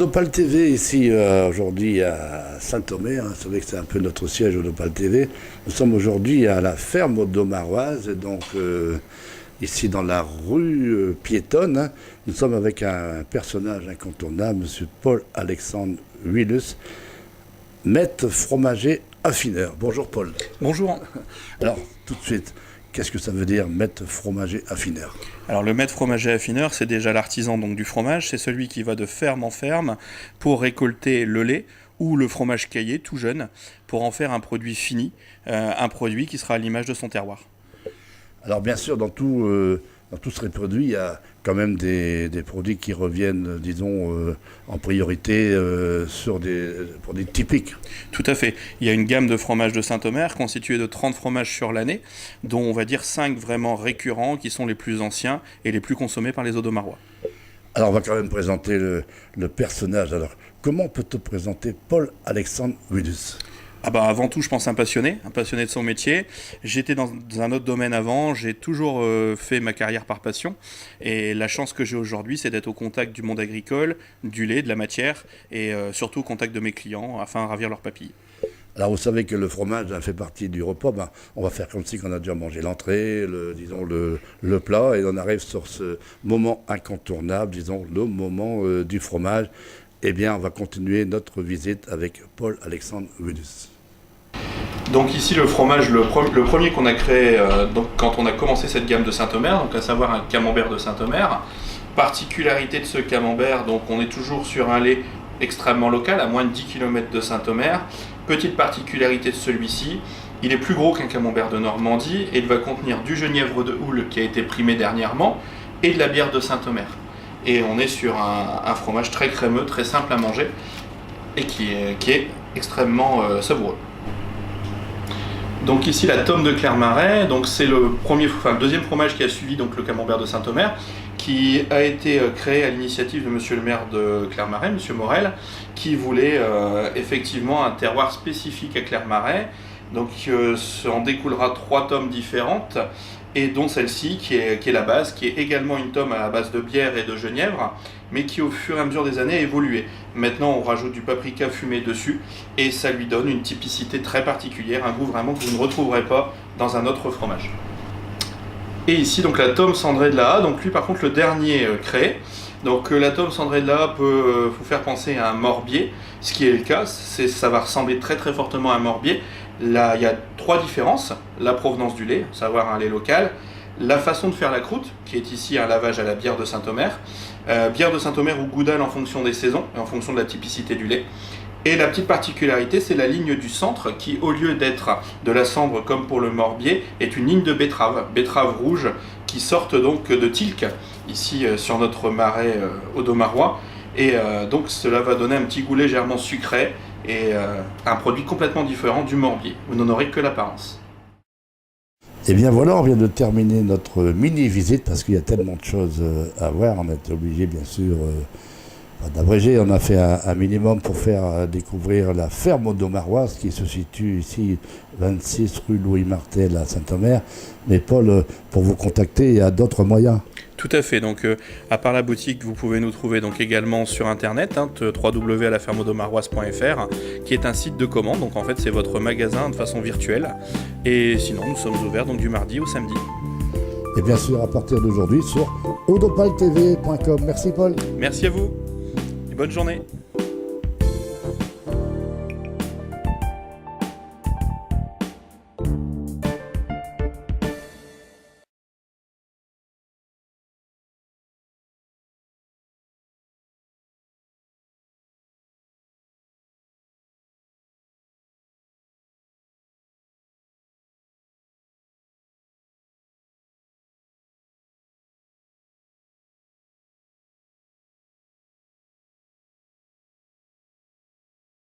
Odopal TV ici aujourd'hui à Saint-Omer. Vous savez que c'est un peu notre siège Odopal TV. Nous sommes aujourd'hui à la ferme audomaroise, donc ici dans la rue piétonne. Hein. Nous sommes avec un personnage incontournable, M. Paul-Alexandre Willus, maître fromager affineur. Bonjour Paul. Bonjour. Alors tout de suite, qu'est-ce que ça veut dire maître fromager affineur? Alors le maître fromager affineur, c'est déjà l'artisan donc du fromage, c'est celui qui va de ferme en ferme pour récolter le lait ou le fromage caillé tout jeune pour en faire un produit fini, un produit qui sera à l'image de son terroir. Alors bien sûr, dans tous ces produits, il y a quand même des produits qui reviennent, disons, en priorité sur des produits typiques. Tout à fait. Il y a une gamme de fromages de Saint-Omer constituée de 30 fromages sur l'année, dont on va dire 5 vraiment récurrents qui sont les plus anciens et les plus consommés par les Audomarois. Alors on va quand même présenter le personnage. Alors comment peut-on présenter Paul-Alexandre Willus? Avant tout, je pense un passionné de son métier. J'étais dans un autre domaine avant, j'ai toujours fait ma carrière par passion. Et la chance que j'ai aujourd'hui, c'est d'être au contact du monde agricole, du lait, de la matière, et surtout au contact de mes clients, afin de ravir leurs papilles. Alors vous savez que le fromage fait partie du repas. On va faire comme si on a déjà mangé l'entrée, le plat, et on arrive sur ce moment incontournable, disons, le moment du fromage. Eh bien, on va continuer notre visite avec Paul-Alexandre Willus. Donc ici le fromage, le premier qu'on a créé donc, quand on a commencé cette gamme de Saint-Omer, donc à savoir un camembert de Saint-Omer. Particularité de ce camembert, donc on est toujours sur un lait extrêmement local, à moins de 10 km de Saint-Omer. Petite particularité de celui-ci, il est plus gros qu'un camembert de Normandie et il va contenir du genièvre de houle qui a été primé dernièrement et de la bière de Saint-Omer. Et on est sur un fromage très crémeux, très simple à manger et qui est extrêmement savoureux. Donc ici la tome de Clermarais, donc c'est le deuxième fromage qui a suivi donc le camembert de Saint-Omer, qui a été créé à l'initiative de monsieur le maire de Clermarais, monsieur Morel, qui voulait effectivement un terroir spécifique à Clermarais. Donc en découlera 3 tomes différentes, et dont celle-ci qui est la base, qui est également une tome à base de bière et de genièvre, mais qui au fur et à mesure des années a évolué. Maintenant on rajoute du paprika fumé dessus, et ça lui donne une typicité très particulière, un goût vraiment que vous ne retrouverez pas dans un autre fromage. Et ici donc la tome cendrée de la Haye, donc lui par contre le dernier créé. Donc la tome cendrée de la Haye peut vous faire penser à un morbier, ce qui est le cas, ça va ressembler très très fortement à un morbier. Là, il y a 3 différences: la provenance du lait, à savoir un lait local, la façon de faire la croûte, qui est ici un lavage à la bière de Saint-Omer, bière de Saint-Omer ou Goudal en fonction des saisons et en fonction de la typicité du lait. Et la petite particularité, c'est la ligne du centre qui, au lieu d'être de la cendre comme pour le morbier, est une ligne de betterave rouge, qui sortent donc de Tilk, ici sur notre marais audomarois. Et donc cela va donner un petit goût légèrement sucré et un produit complètement différent du morbier. Vous n'en aurez que l'apparence. Et bien voilà, on vient de terminer notre mini-visite parce qu'il y a tellement de choses à voir. On est obligé bien sûr d'abréger. On a fait un minimum pour faire découvrir la ferme audomaroise qui se situe ici, 26 rue Louis Martel à Saint-Omer. Mais Paul, pour vous contacter, il y a d'autres moyens. Tout à fait, donc à part la boutique, vous pouvez nous trouver donc également sur internet, www.lafermeaudomaroise.fr, qui est un site de commande, donc en fait c'est votre magasin de façon virtuelle. Et sinon nous sommes ouverts donc du mardi au samedi. Et bien sûr à partir d'aujourd'hui sur odopaltv.com. Merci Paul. Merci à vous et bonne journée.